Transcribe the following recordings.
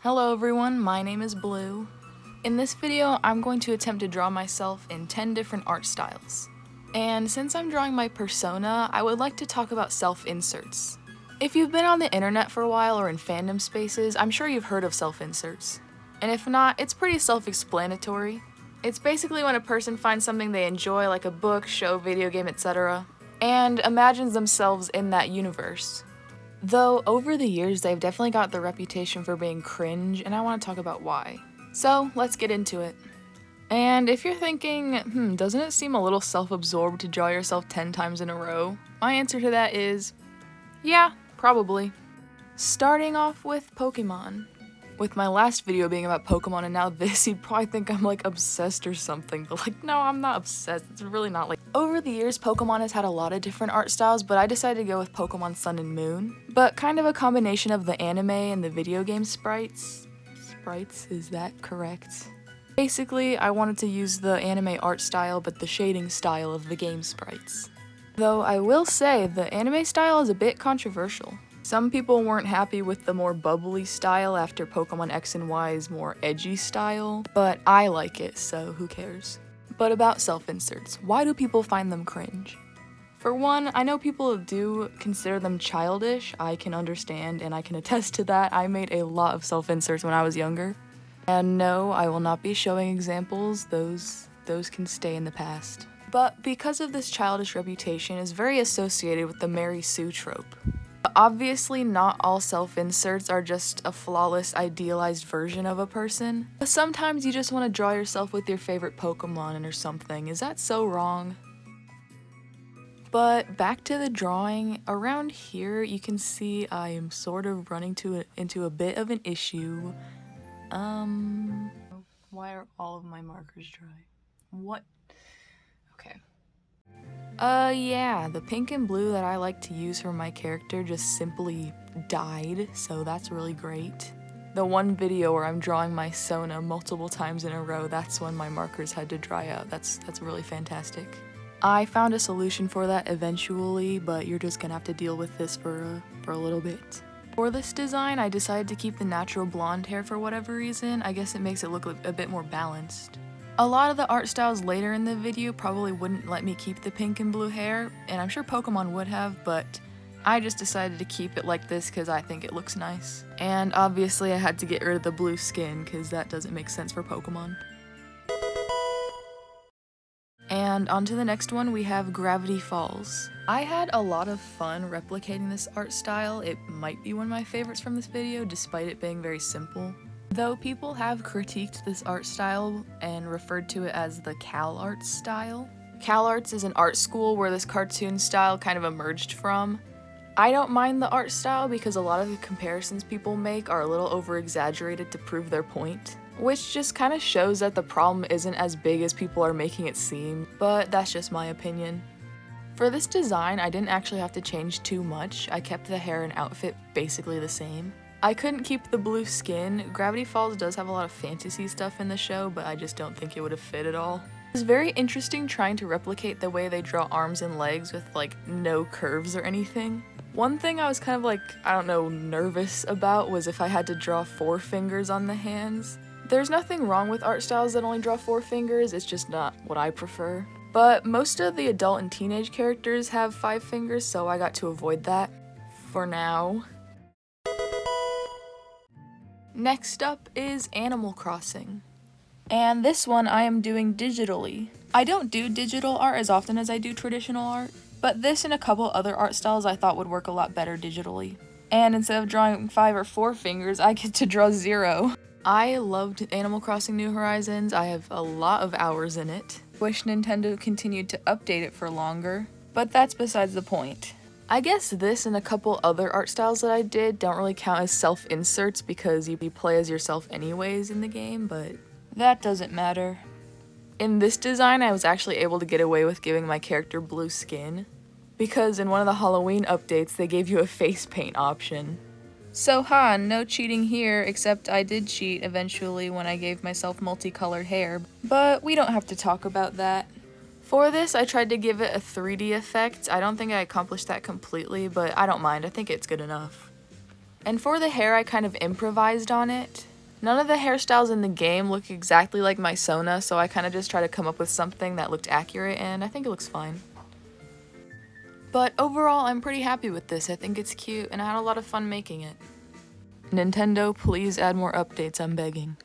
Hello everyone, my name is Blue. In this video, I'm going to attempt to draw myself in 10 different art styles. And since I'm drawing my persona, I would like to talk about self-inserts. If you've been on the internet for a while or in fandom spaces, I'm sure you've heard of self-inserts. And if not, it's pretty self-explanatory. It's basically when a person finds something they enjoy, like a book, show, video game, etc., and imagines themselves in that universe. Though, over the years, they've definitely got the reputation for being cringe, and I want to talk about why. So, let's get into it. And if you're thinking, doesn't it seem a little self-absorbed to draw yourself 10 times in a row? My answer to that is, yeah, probably. Starting off with Pokémon. With my last video being about Pokémon and now this, you'd probably think I'm like obsessed or something, but like, no, I'm not obsessed. It's really not like. Over the years, Pokémon has had a lot of different art styles, but I decided to go with Pokémon Sun and Moon. But kind of a combination of the anime and the video game sprites. Sprites, is that correct? Basically, I wanted to use the anime art style, but the shading style of the game sprites. Though I will say, the anime style is a bit controversial. Some people weren't happy with the more bubbly style after Pokemon X and Y's more edgy style, but I like it, so who cares? But about self-inserts, why do people find them cringe? For one, I know people do consider them childish. I can understand and I can attest to that. I made a lot of self-inserts when I was younger. And no, I will not be showing examples, those can stay in the past. But because of this childish reputation, is very associated with the Mary Sue trope. Obviously, not all self-inserts are just a flawless, idealized version of a person. But sometimes you just want to draw yourself with your favorite Pokemon or something. Is that so wrong? But back to the drawing, around here you can see I am sort of running into a bit of an issue. Why are all of my markers dry? What? Okay. Yeah, the pink and blue that I like to use for my character just simply died, so that's really great. The one video where I'm drawing my Sona multiple times in a row, that's when my markers had to dry out. That's really fantastic. I found a solution for that eventually, but you're just gonna have to deal with this for a little bit. For this design, I decided to keep the natural blonde hair for whatever reason. I guess it makes it look a bit more balanced. A lot of the art styles later in the video probably wouldn't let me keep the pink and blue hair, and I'm sure Pokemon would have, but I just decided to keep it like this because I think it looks nice. And obviously I had to get rid of the blue skin because that doesn't make sense for Pokemon. And on to the next one, we have Gravity Falls. I had a lot of fun replicating this art style. It might be one of my favorites from this video, despite it being very simple. Though people have critiqued this art style and referred to it as the CalArts style. CalArts is an art school where this cartoon style kind of emerged from. I don't mind the art style because a lot of the comparisons people make are a little over-exaggerated to prove their point, which just kind of shows that the problem isn't as big as people are making it seem, but that's just my opinion. For this design, I didn't actually have to change too much. I kept the hair and outfit basically the same. I couldn't keep the blue skin. Gravity Falls does have a lot of fantasy stuff in the show, but I just don't think it would have fit at all. It was very interesting trying to replicate the way they draw arms and legs with like no curves or anything. One thing I was kind of like, nervous about was if I had to draw 4 fingers on the hands. There's nothing wrong with art styles that only draw 4 fingers, it's just not what I prefer. But most of the adult and teenage characters have 5 fingers, so I got to avoid that. For now. Next up is Animal Crossing. And this one I am doing digitally. I don't do digital art as often as I do traditional art, but this and a couple other art styles I thought would work a lot better digitally. And instead of drawing 5 or 4 fingers, I get to draw 0. I loved Animal Crossing New Horizons. I have a lot of hours in it. Wish Nintendo continued to update it for longer, but that's besides the point. I guess this and a couple other art styles that I did don't really count as self-inserts because you play as yourself anyways in the game, but that doesn't matter. In this design, I was actually able to get away with giving my character blue skin, because in one of the Halloween updates, they gave you a face paint option. So no cheating here, except I did cheat eventually when I gave myself multicolored hair, but we don't have to talk about that. For this, I tried to give it a 3D effect. I don't think I accomplished that completely, but I don't mind. I think it's good enough. And for the hair, I kind of improvised on it. None of the hairstyles in the game look exactly like my Sona, so I kind of just try to come up with something that looked accurate, and I think it looks fine. But overall, I'm pretty happy with this. I think it's cute, and I had a lot of fun making it. Nintendo, please add more updates, I'm begging.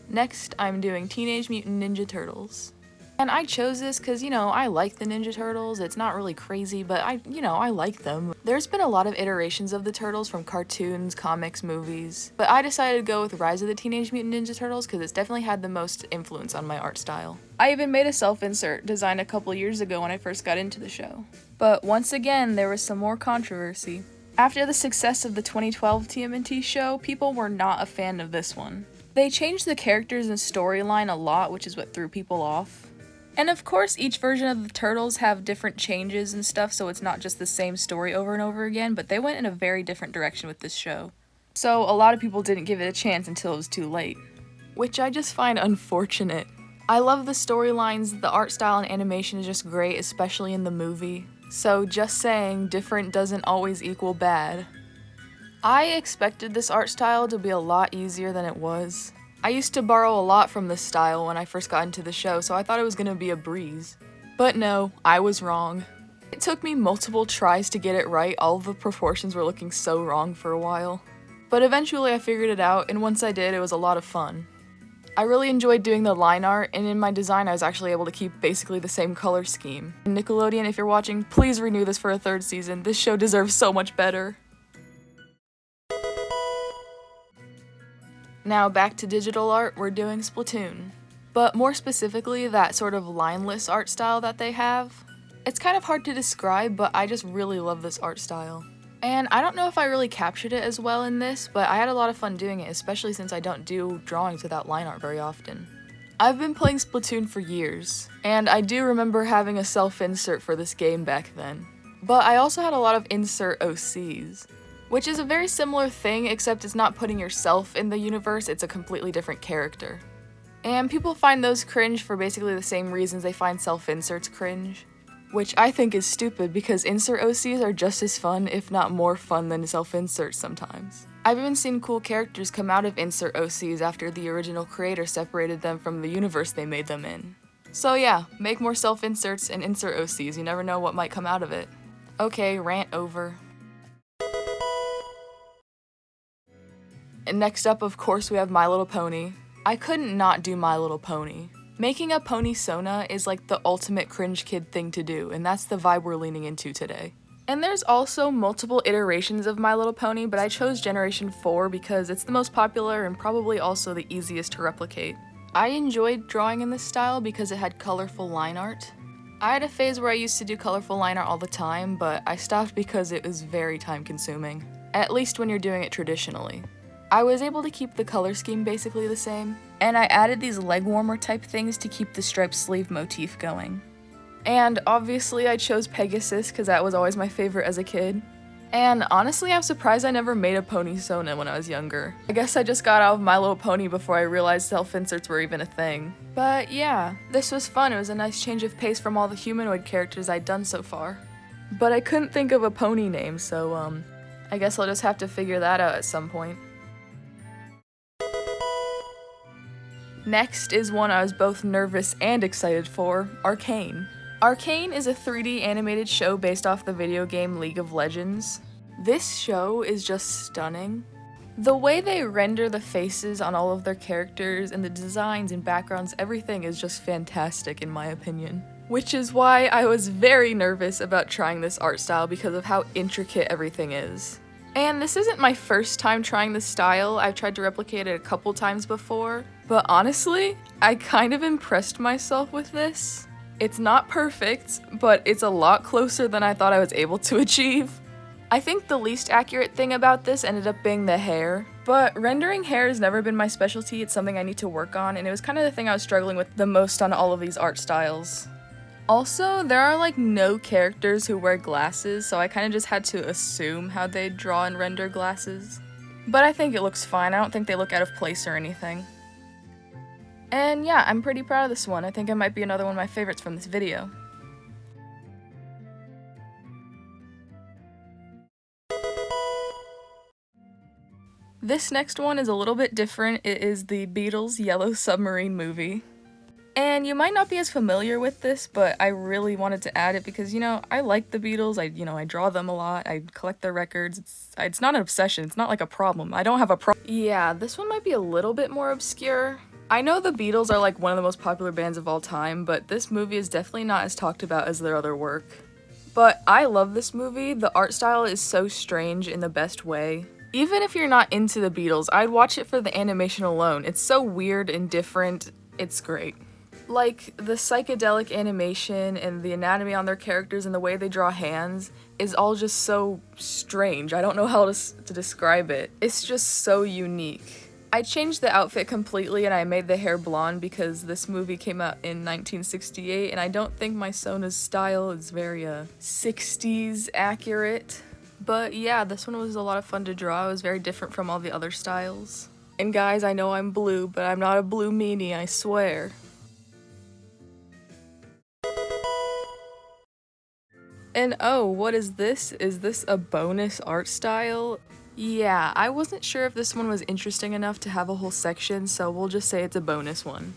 Next, I'm doing Teenage Mutant Ninja Turtles. And I chose this because, I like the Ninja Turtles. It's not really crazy, but I like them. There's been a lot of iterations of the Turtles from cartoons, comics, movies, but I decided to go with Rise of the Teenage Mutant Ninja Turtles because it's definitely had the most influence on my art style. I even made a self-insert designed a couple years ago when I first got into the show. But once again, there was some more controversy. After the success of the 2012 TMNT show, people were not a fan of this one. They changed the characters and storyline a lot, which is what threw people off. And of course, each version of the Turtles have different changes and stuff, so it's not just the same story over and over again, but they went in a very different direction with this show. So a lot of people didn't give it a chance until it was too late, which I just find unfortunate. I love the storylines, the art style and animation is just great, especially in the movie. So just saying, different doesn't always equal bad. I expected this art style to be a lot easier than it was. I used to borrow a lot from this style when I first got into the show, so I thought it was gonna be a breeze. But no, I was wrong. It took me multiple tries to get it right. All of the proportions were looking so wrong for a while. But eventually I figured it out, and once I did, it was a lot of fun. I really enjoyed doing the line art, and in my design I was actually able to keep basically the same color scheme. Nickelodeon, if you're watching, please renew this for a third season. This show deserves so much better. Now back to digital art, we're doing Splatoon. But more specifically, that sort of lineless art style that they have. It's kind of hard to describe, but I just really love this art style. And I don't know if I really captured it as well in this, but I had a lot of fun doing it, especially since I don't do drawings without line art very often. I've been playing Splatoon for years, and I do remember having a self-insert for this game back then. But I also had a lot of insert OCs. Which is a very similar thing, except it's not putting yourself in the universe, it's a completely different character. And people find those cringe for basically the same reasons they find self-inserts cringe. Which I think is stupid because insert OCs are just as fun, if not more fun than self-inserts sometimes. I've even seen cool characters come out of insert OCs after the original creator separated them from the universe they made them in. So yeah, make more self-inserts and insert OCs, you never know what might come out of it. Okay, rant over. And next up, of course, we have My Little Pony. I couldn't not do My Little Pony. Making a pony Sona is like the ultimate cringe kid thing to do, and that's the vibe we're leaning into today. And there's also multiple iterations of My Little Pony, but I chose Generation 4 because it's the most popular and probably also the easiest to replicate. I enjoyed drawing in this style because it had colorful line art. I had a phase where I used to do colorful line art all the time, but I stopped because it was very time consuming. At least when you're doing it traditionally. I was able to keep the color scheme basically the same, and I added these leg warmer type things to keep the striped sleeve motif going. And obviously I chose Pegasus because that was always my favorite as a kid. And honestly, I'm surprised I never made a pony Sona when I was younger. I guess I just got out of My Little Pony before I realized self-inserts were even a thing. But yeah, this was fun. It was a nice change of pace from all the humanoid characters I'd done so far. But I couldn't think of a pony name, so I guess I'll just have to figure that out at some point. Next is one I was both nervous and excited for, Arcane. Arcane is a 3D animated show based off the video game League of Legends. This show is just stunning. The way they render the faces on all of their characters and the designs and backgrounds, everything is just fantastic in my opinion. Which is why I was very nervous about trying this art style because of how intricate everything is. And this isn't my first time trying this style, I've tried to replicate it a couple times before, but honestly, I kind of impressed myself with this. It's not perfect, but it's a lot closer than I thought I was able to achieve. I think the least accurate thing about this ended up being the hair, but rendering hair has never been my specialty, it's something I need to work on, and it was kind of the thing I was struggling with the most on all of these art styles. Also, there are like no characters who wear glasses, so I kind of just had to assume how they'd draw and render glasses. But I think it looks fine, I don't think they look out of place or anything. And yeah, I'm pretty proud of this one. I think it might be another one of my favorites from this video. This next one is a little bit different. It is the Beatles' Yellow Submarine movie. And you might not be as familiar with this, but I really wanted to add it because, I like the Beatles. I draw them a lot. I collect their records. It's not an obsession. It's not like a problem. I don't have a problem. Yeah, this one might be a little bit more obscure. I know the Beatles are like one of the most popular bands of all time, but this movie is definitely not as talked about as their other work. But I love this movie. The art style is so strange in the best way. Even if you're not into the Beatles, I'd watch it for the animation alone. It's so weird and different. It's great. Like, the psychedelic animation and the anatomy on their characters and the way they draw hands is all just so strange. I don't know how to describe it. It's just so unique. I changed the outfit completely and I made the hair blonde because this movie came out in 1968 and I don't think my Sona's style is very 60s accurate. But yeah, this one was a lot of fun to draw. It was very different from all the other styles. And guys, I know I'm blue, but I'm not a blue meanie, I swear. And oh, what is this? Is this a bonus art style? Yeah, I wasn't sure if this one was interesting enough to have a whole section, so we'll just say it's a bonus one.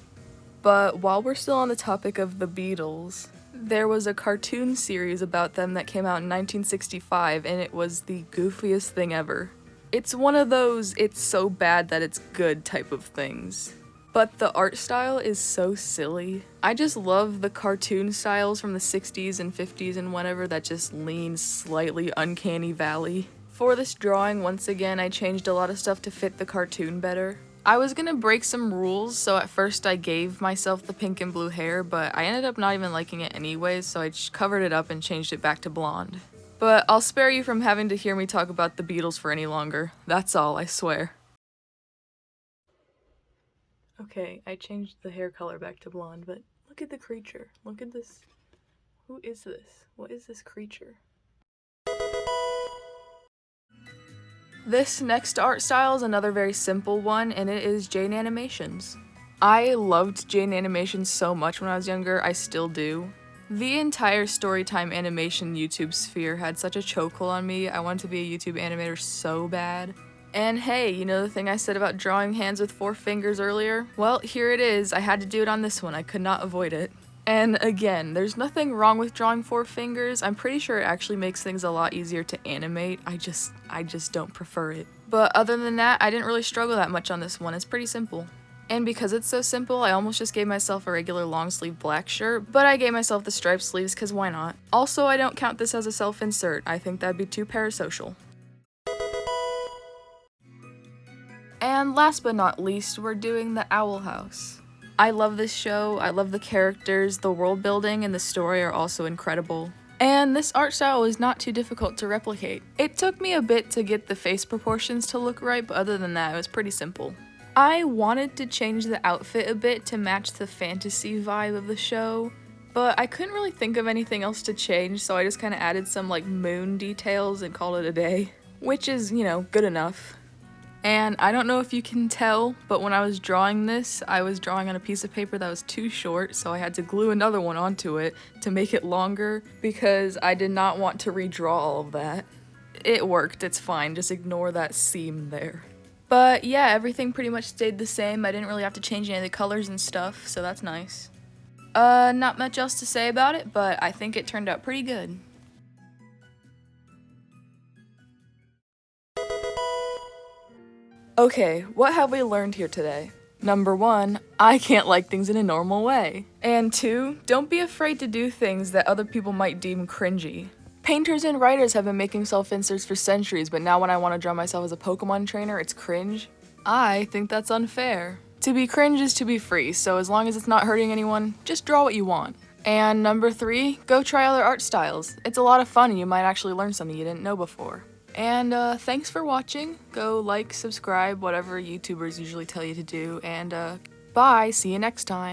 But while we're still on the topic of the Beatles, there was a cartoon series about them that came out in 1965, and it was the goofiest thing ever. It's one of those it's so bad that it's good type of things. But the art style is so silly. I just love the cartoon styles from the 60s and 50s and whatever that just lean slightly uncanny valley. For this drawing, once again, I changed a lot of stuff to fit the cartoon better. I was gonna break some rules, so at first I gave myself the pink and blue hair, but I ended up not even liking it anyways, so I just covered it up and changed it back to blonde. But I'll spare you from having to hear me talk about the Beatles for any longer. That's all, I swear. Okay, I changed the hair color back to blonde, but look at the creature. Look at this. Who is this? What is this creature? This next art style is another very simple one, and it is Jaiden animations. I loved Jaiden animations so much when I was younger, I still do. The entire Storytime animation YouTube sphere had such a chokehold on me. I wanted to be a YouTube animator so bad. And hey, you know the thing I said about drawing hands with 4 fingers earlier? Well, here it is. I had to do it on this one. I could not avoid it. And again, there's nothing wrong with drawing 4 fingers. I'm pretty sure it actually makes things a lot easier to animate. I just don't prefer it. But other than that, I didn't really struggle that much on this one. It's pretty simple. And because it's so simple, I almost just gave myself a regular long sleeve black shirt, but I gave myself the striped sleeves because why not? Also, I don't count this as a self-insert. I think that'd be too parasocial. And last but not least, we're doing the Owl House. I love this show, I love the characters, the world building and the story are also incredible. And this art style is not too difficult to replicate. It took me a bit to get the face proportions to look right, but other than that, it was pretty simple. I wanted to change the outfit a bit to match the fantasy vibe of the show, but I couldn't really think of anything else to change, so I just kind of added some moon details and called it a day, which is, good enough. And I don't know if you can tell, but when I was drawing this, I was drawing on a piece of paper that was too short, so I had to glue another one onto it to make it longer because I did not want to redraw all of that. It worked, it's fine, just ignore that seam there. But yeah, everything pretty much stayed the same. I didn't really have to change any of the colors and stuff, so that's nice. Not much else to say about it, but I think it turned out pretty good. Okay, what have we learned here today? Number 1, I can't like things in a normal way. And 2, don't be afraid to do things that other people might deem cringy. Painters and writers have been making self-inserts for centuries, but now when I want to draw myself as a Pokémon trainer, it's cringe. I think that's unfair. To be cringe is to be free, so as long as it's not hurting anyone, just draw what you want. And number 3, go try other art styles. It's a lot of fun and you might actually learn something you didn't know before. And thanks for watching. Go like, subscribe, whatever YouTubers usually tell you to do, and bye, see you next time.